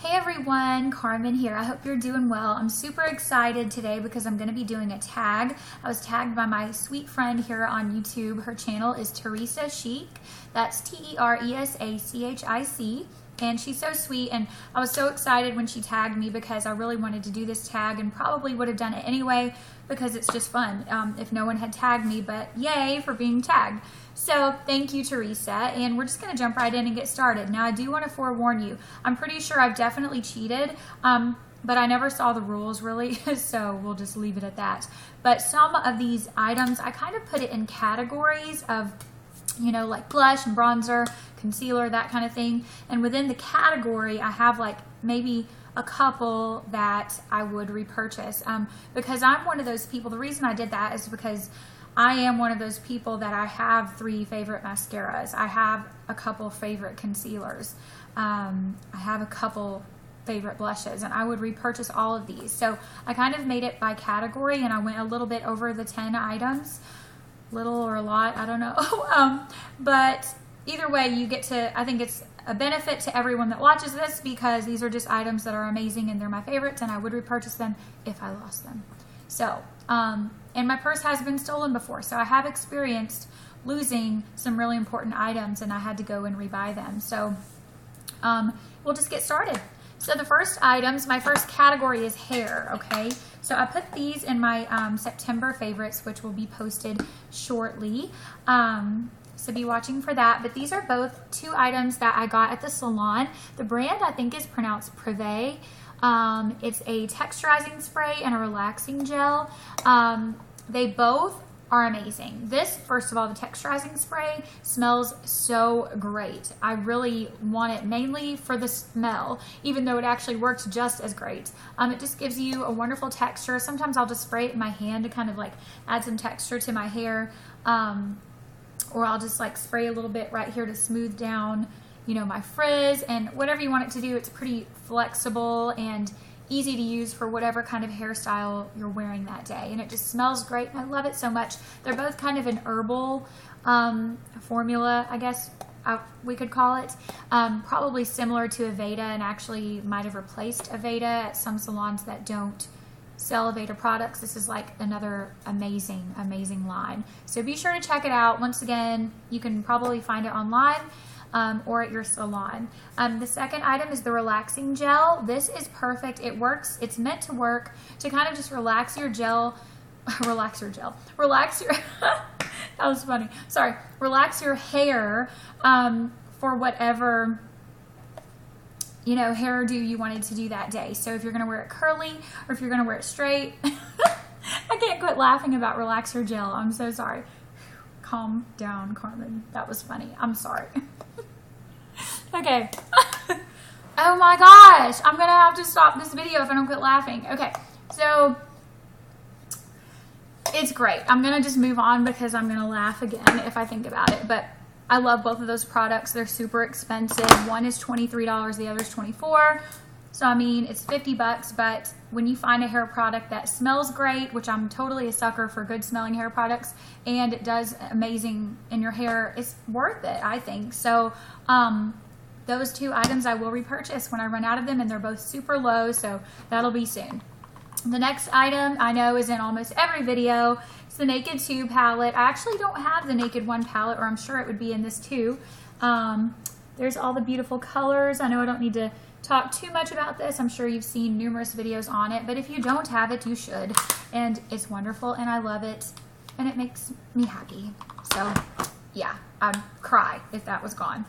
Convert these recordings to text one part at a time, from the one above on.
Hey everyone, Carmen here. I hope you're doing well. I'm super excited today because I'm going to be doing a tag. I was tagged by my sweet friend here on YouTube. Her channel is teresachic. That's Teresachic. And she's so sweet, and I was so excited when she tagged me because I really wanted to do this tag and probably would have done it anyway because it's just fun if no one had tagged me, but yay for being tagged. So thank you, Teresa, and we're just going to jump right in and get started. Now, I do want to forewarn you. I'm pretty sure I've definitely cheated, but I never saw the rules really, so we'll just leave it at that. But some of these items, I kind of put it in categories of, you know, like blush and bronzer, concealer, that kind of thing. And within the category, I have like maybe a couple that I would repurchase because I'm one of those people. The reason I did that is because I am one of those people that I have 3 favorite mascaras. I have a couple favorite concealers. I have a couple favorite blushes, and I would repurchase all of these. So I kind of made it by category, and I went a little bit over the 10 items. Little or a lot, I don't know. But either way, you get to, I think it's a benefit to everyone that watches this because these are just items that are amazing and they're my favorites, and I would repurchase them if I lost them. So, and my purse has been stolen before, so I have experienced losing some really important items and I had to go and rebuy them. So we'll just get started. So the first items, my first category is hair, okay? So I put these in my September favorites, which will be posted shortly. So be watching for that. But these are both 2 items that I got at the salon. The brand, I think, is pronounced Privé. It's a texturizing spray and a relaxing gel. They both are amazing. This, first of all, the texturizing spray smells so great. I really want it mainly for the smell, even though it actually works just as great. It just gives you a wonderful texture. Sometimes I'll just spray it in my hand to kind of like add some texture to my hair, or I'll just like spray a little bit right here to smooth down, you know, my frizz, and whatever you want it to do. It's pretty flexible and easy to use for whatever kind of hairstyle you're wearing that day, and it just smells great, and I love it so much. They're both kind of an herbal formula, I guess we could call it, probably similar to Aveda, and actually might have replaced Aveda at some salons that don't sell Aveda products. This is like another amazing line, so be sure to check it out. Once again, you can probably find it online or at your salon. The second item is the relaxing gel. This is perfect. It works. It's meant to work to kind of just relax your gel, relax your, that was funny. Sorry. Relax your hair for whatever, you know, hairdo you wanted to do that day. So if you're going to wear it curly or if you're going to wear it straight, I can't quit laughing about relaxer gel. I'm so sorry. Calm down, Carmen. That was funny. I'm sorry. Okay. Oh my gosh. I'm going to have to stop this video if I don't quit laughing. Okay. So it's great. I'm going to just move on because I'm going to laugh again if I think about it. But I love both of those products. They're super expensive. One is $23. The other is $24. So, I mean, it's 50 bucks, but when you find a hair product that smells great, which I'm totally a sucker for good smelling hair products, and it does amazing in your hair, it's worth it, I think. So, those 2 items I will repurchase when I run out of them, and they're both super low, so that'll be soon. The next item I know is in almost every video. It's the Naked 2 palette. I actually don't have the Naked 1 palette, or I'm sure it would be in this too. There's all the beautiful colors. I know I don't need to talk too much about this. I'm sure you've seen numerous videos on it, but if you don't have it, you should. And it's wonderful, and I love it, and it makes me happy. So yeah, I'd cry if that was gone.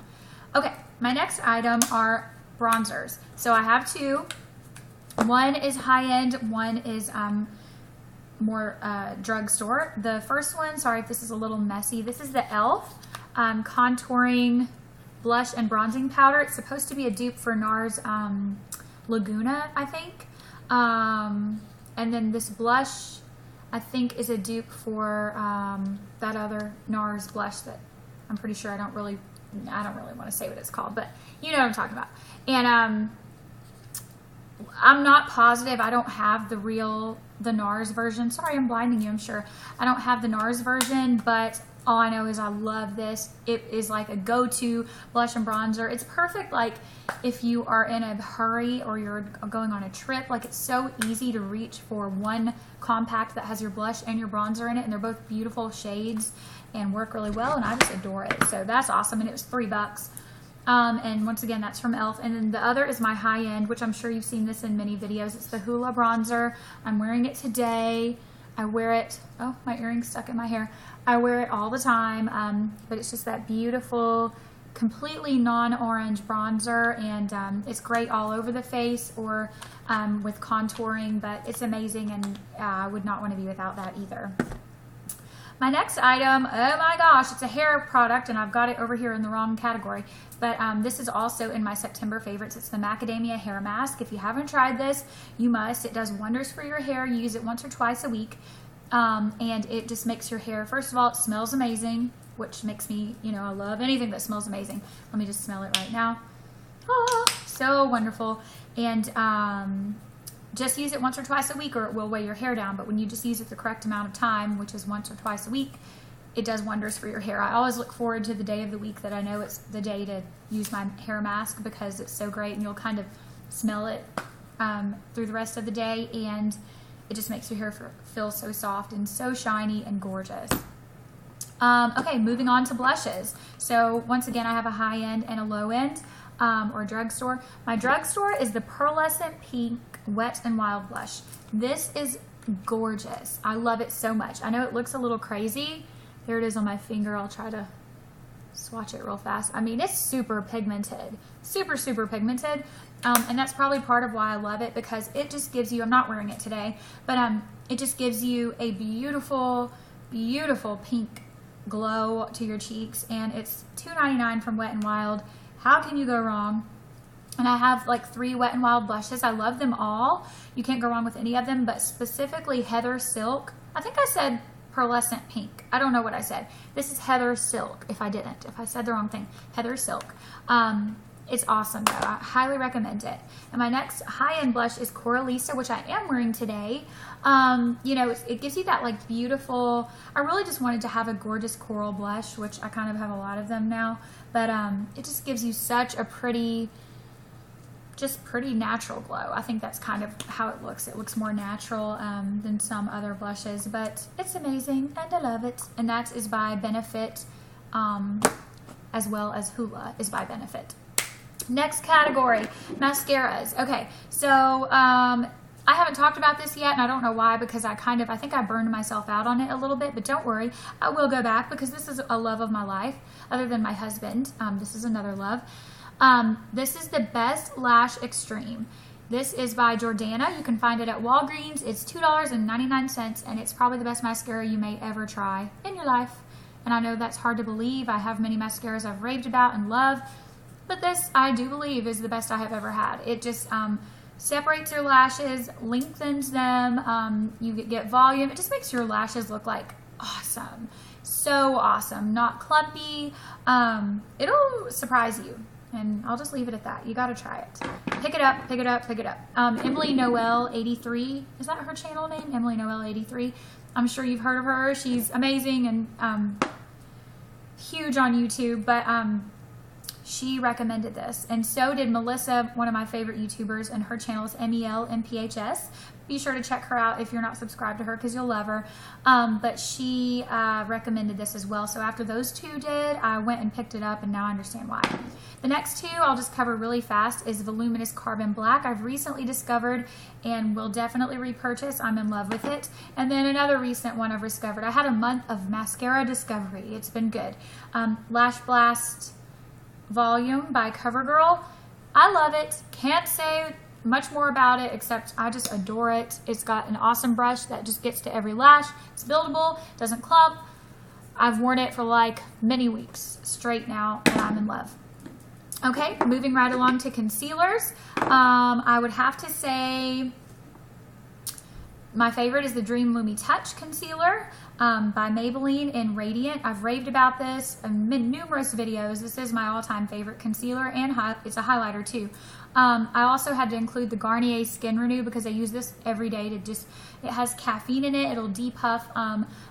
Okay, my next item are bronzers. So I have 2. One is high-end, one is more drugstore. The first one, sorry if this is a little messy, this is the e.l.f. Contouring Blush and Bronzing Powder. It's supposed to be a dupe for NARS Laguna, I think. And then this blush, I think, is a dupe for that other NARS blush that I'm pretty sure I don't really want to say what it's called, but you know what I'm talking about. And I'm not positive. I don't have the NARS version. Sorry, I'm blinding you, I'm sure. I don't have the NARS version, but all I know is I love this. It is like a go-to blush and bronzer. It's perfect like if you are in a hurry or you're going on a trip. Like, it's so easy to reach for one compact that has your blush and your bronzer in it, and they're both beautiful shades and work really well, and I just adore it. So that's awesome, and it was $3. And once again, that's from e.l.f. And then the other is my high-end, which I'm sure you've seen this in many videos. It's the Hoola bronzer. I'm wearing it today. I wear it, oh, my earring's stuck in my hair. I wear it all the time, but it's just that beautiful, completely non-orange bronzer, and it's great all over the face or with contouring, but it's amazing, and I would not want to be without that either. My next item, oh my gosh, it's a hair product, and I've got it over here in the wrong category, but this is also in my September favorites. It's the Macadamia Hair Mask. If you haven't tried this, you must. It does wonders for your hair. You use it once or twice a week, and it just makes your hair, first of all, it smells amazing, which makes me, you know, I love anything that smells amazing. Let me just smell it right now. Oh, so wonderful. And just use it once or twice a week or it will weigh your hair down. But when you just use it the correct amount of time, which is once or twice a week, it does wonders for your hair. I always look forward to the day of the week that I know it's the day to use my hair mask, because it's so great, and you'll kind of smell it through the rest of the day, and it just makes your hair feel so soft and so shiny and gorgeous. Okay, moving on to blushes. So once again, I have a high end and a low end, or a drugstore. My drugstore is the Pearlescent Pink Wet and Wild blush. This is gorgeous. I love it so much. I know it looks a little crazy. There it is on my finger. I'll try to swatch it real fast. I mean, it's super pigmented, super pigmented, and that's probably part of why I love it, because it just gives you, I'm not wearing it today, but it just gives you a beautiful pink glow to your cheeks, and it's $2.99 from Wet n Wild. How can you go wrong? And I have like 3 Wet n Wild blushes. I love them all. You can't go wrong with any of them, but specifically Heather Silk. I think I said Pearlescent Pink. I don't know what I said. This is Heather Silk, if I didn't. If I said the wrong thing. Heather Silk. It's awesome though. I highly recommend it. And my next high-end blush is Coralisa, which I am wearing today. You know, it gives you that like beautiful, I really just wanted to have a gorgeous coral blush, which I kind of have a lot of them now, but it just gives you such a pretty, just pretty natural glow. I think that's kind of how it looks. It looks more natural than some other blushes, but it's amazing and I love it. And that is by Benefit, as well as Hoola is by Benefit. Next category, mascaras. Okay, so I haven't talked about this yet, and I don't know why, because I think I burned myself out on it a little bit, but don't worry, I will go back, because this is a love of my life, other than my husband. This is another love. This is the Best Lash Extreme. This is by Jordana. You can find it at Walgreens. It's $2.99, and it's probably the best mascara you may ever try in your life. And I know that's hard to believe. I have many mascaras I've raved about and love, but this, I do believe, is the best I have ever had. It just separates your lashes, lengthens them, you get volume. It just makes your lashes look like awesome. So awesome. Not clumpy. It'll surprise you. And I'll just leave it at that. You gotta try it. Pick it up, pick it up, pick it up. Emily Noel 83. Is that her channel name? Emily Noel 83. I'm sure you've heard of her. She's amazing and huge on YouTube, but she recommended this, and so did Melissa, one of my favorite YouTubers, and her channel is Melmphs. Be sure to check her out if you're not subscribed to her, because you'll love her. But she recommended this as well. So after those two did, I went and picked it up, and now I understand why. The next two I'll just cover really fast is Voluminous Carbon Black. I've recently discovered and will definitely repurchase. I'm in love with it. And then another recent one I've discovered. I had a month of mascara discovery. It's been good. Lash Blast Volume by CoverGirl. I love it. Can't say much more about it, except I just adore it. It's got an awesome brush that just gets to every lash. It's buildable, doesn't clump. I've worn it for like many weeks straight now, and I'm in love. Okay, moving right along to concealers. I would have to say my favorite is the Dream Lumi Touch Concealer by Maybelline in Radiant. I've raved about this in numerous videos. This is my all-time favorite concealer, and it's a highlighter too. I also had to include the Garnier Skin Renew because I use this every day to just, it has caffeine in it. It'll depuff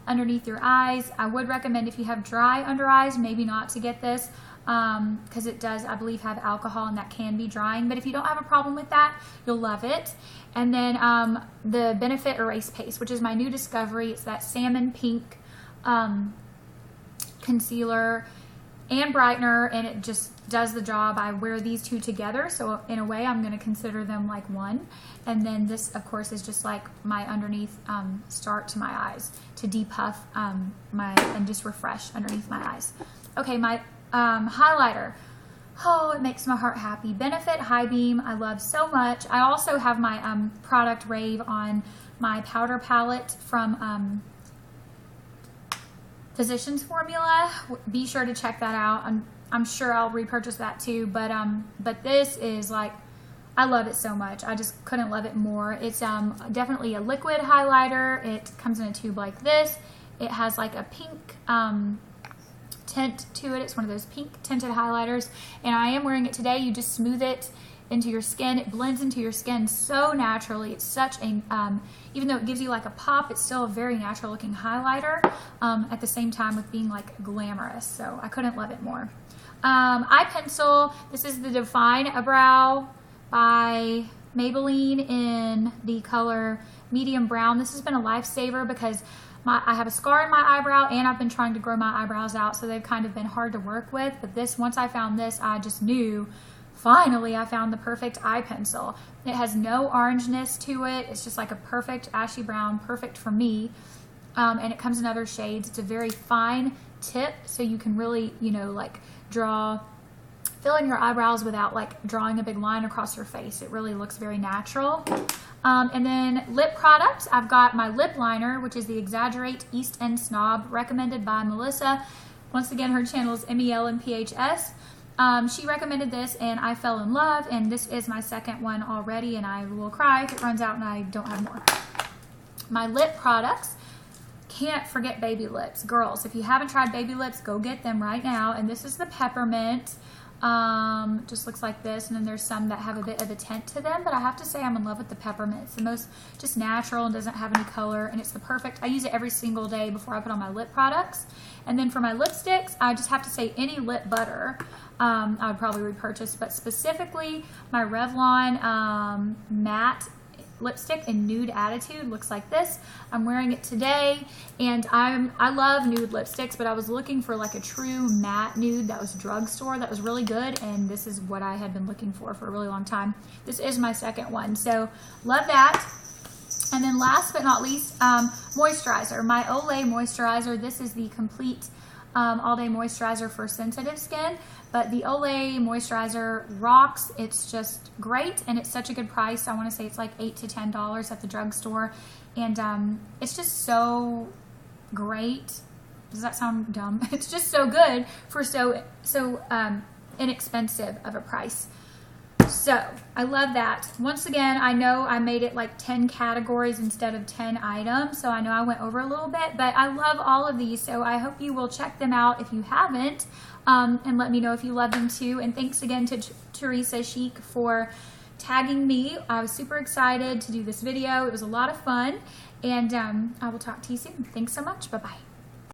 underneath your eyes. I would recommend if you have dry under eyes, maybe not to get this because it does, I believe, have alcohol and that can be drying. But if you don't have a problem with that, you'll love it. And then the Benefit Erase Paste, which is my new discovery. It's that salmon pink concealer and brightener, and it just does the job. I wear these two together, so in a way I'm going to consider them like one. And then this, of course, is just like my underneath start to my eyes to depuff and just refresh underneath my eyes. Okay, my highlighter. Oh, it makes my heart happy. Benefit High Beam, I love so much. I also have my product rave on my powder palette from Physicians Formula. Be sure to check that out. I'm sure I'll repurchase that too, but this is like, I love it so much. I just couldn't love it more. It's definitely a liquid highlighter. It comes in a tube like this. It has like a pink tint to it. It's one of those pink tinted highlighters, and I am wearing it today. You just smooth it into your skin. It blends into your skin so naturally. It's such a, even though it gives you like a pop, it's still a very natural looking highlighter at the same time with being like glamorous. So I couldn't love it more. Eye pencil. This is the Define a Brow by Maybelline in the color medium brown. This has been a lifesaver because I have a scar in my eyebrow and I've been trying to grow my eyebrows out, so they've kind of been hard to work with. But this, once I found this, I just knew, finally I found the perfect eye pencil. It has no orangeness to it. It's just like a perfect ashy brown, perfect for me. And it comes in other shades. It's a very fine tip, so you can really, you know, like fill in your eyebrows without like drawing a big line across your face. It really looks very natural. And then lip products, I've got my lip liner, which is the Exaggerate East End Snob, recommended by Melissa. Once again, her channel is MELMPHS. She recommended this and I fell in love, and this is my second one already, and I will cry if it runs out and I don't have more. My lip products, can't forget Baby Lips. Girls, if you haven't tried Baby Lips, go get them right now. And this is the Peppermint. Just looks like this, and then there's some that have a bit of a tint to them, but I have to say I'm in love with the Peppermint. It's the most just natural and doesn't have any color, and it's the perfect, I use it every single day before I put on my lip products. And then for my lipsticks, I just have to say any lip butter I would probably repurchase, but specifically my Revlon matte lipstick in Nude Attitude looks like this. I'm wearing it today, and I love nude lipsticks, but I was looking for like a true matte nude that was drugstore that was really good, and this is what I had been looking for a really long time. This is my second one, so love that. And then last but not least, moisturizer. My Olay moisturizer. This is the complete all-day moisturizer for sensitive skin, but the Olay moisturizer rocks. It's just great, and it's such a good price. I want to say it's like $8 to $10 at the drugstore, and it's just so great. Does that sound dumb? It's just so good for so inexpensive of a price. So I love that. Once again, I know I made it like 10 categories instead of 10 items, so I know I went over a little bit, but I love all of these, so I hope you will check them out if you haven't, and let me know if you love them too. And thanks again to Teresachic for tagging me. I was super excited to do this video. It was a lot of fun, and I will talk to you soon. Thanks so much. Bye-bye.